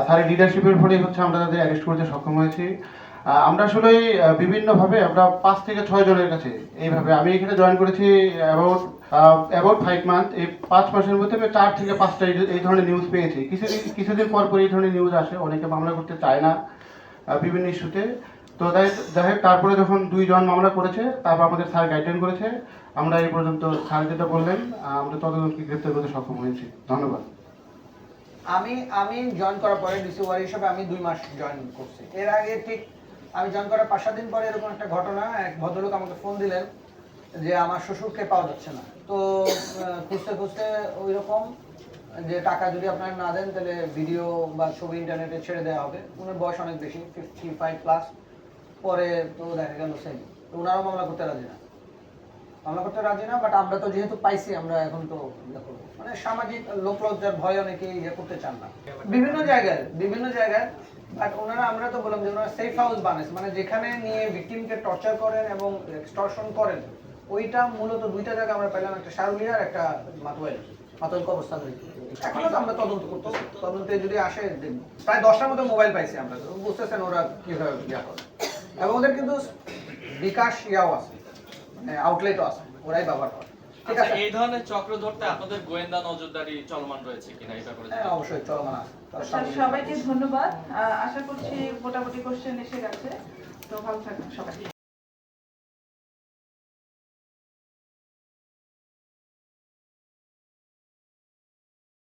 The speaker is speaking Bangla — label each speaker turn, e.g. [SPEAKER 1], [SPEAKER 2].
[SPEAKER 1] স্যারের লিডারশিপের ফলেই হচ্ছে আমরা তাদের অ্যারেস্ট করতে সক্ষম হয়েছি। আমরা আসলে বিভিন্নভাবে আমরা 5 থেকে 6 জনের কাছে এইভাবে আমি এখানে জয়েন করেছি অ্যাবাউট 5 মান্থ। এই 5 মাসের মধ্যে আমি 4 থেকে 5টা এই ধরনের নিউজ পেয়েছি। কিছুদিন পর এই ধরনের নিউজ আসে, অনেকে মামলা করতে চায় না বিভিন্ন ইস্যুতে। তো যাই হোক, তারপরে যখন 2 জন মামলা করেছে, তারপর আমাদের স্যার গাইডলাইন করেছে, আমরা এই পর্যন্ত স্যার যেটা বললেন আমরা তদন্তকে গ্রেপ্তার করতে সক্ষম হয়েছি। ধন্যবাদ।
[SPEAKER 2] আমি আমি জয়েন করার পরে ডিসি ওয়ারি হিসেবে আমি 2 মাস জয়েন করছি। এর আগে ঠিক আমি জয়েন করার 5-7 দিন পরে এরকম একটা ঘটনা, এক ভদ্রলোক আমাকে ফোন দিলেন যে আমার শ্বশুরকে পাওয়া যাচ্ছে না। তো খুঁজতে খুঁজতে ওই রকম যে টাকা যদি আপনারা না দেন তাহলে ভিডিও বা ছবি ইন্টারনেটে ছেড়ে দেওয়া হবে। ওনার বয়স অনেক বেশি, 55+। পরে তো দেখা গেল সেম, তো ওনারাও মামলা করতে রাজি না। বাট আমরা তো যেহেতু পাইছি, আমরা এখন তো ইয়ে করবো, মানে সামাজিক লোকলজ্জার ভয় অনেকে ইয়ে করতে চান না বিভিন্ন জায়গায়। বাট ওনারা, আমরা তো বললাম যে ওনারা সেফ হাউস বানাইছে, মানে যেখানে নিয়ে ভিকটিমকে টর্চার করেন এবং এক্সটর্শন করেন, ওইটা মূলত 2টা জায়গা আমরা পেলাম, একটা সারুলিয়া আর একটা মাতোয়াইল কবরস্থান। এখনো তো আমরা তদন্ত করতেছি, তদন্তে যদি আসে দেখবো। প্রায় 10টার মতো মোবাইল পাইছি আমরা, তো বুঝতেছেন ওরা কিভাবে ইয়া করে। এবং ওদের কিন্তু বিকাশ ইয়াও আছে, আউটলেটও আছে, ওরাই ব্যবহার করে। ঠিক আছে,
[SPEAKER 3] এই ধরনের চক্র ধরতে আপনাদের গোয়েন্দা নজরদারি চলমান রয়েছে কিনা এটা করে?
[SPEAKER 2] হ্যাঁ অবশ্যই চলমান আছে।
[SPEAKER 4] সবাইকে ধন্যবাদ। আশা করছি মোটামুটি কোশ্চেন এসে গেছে। তো ভালো থাকবেন সবাই।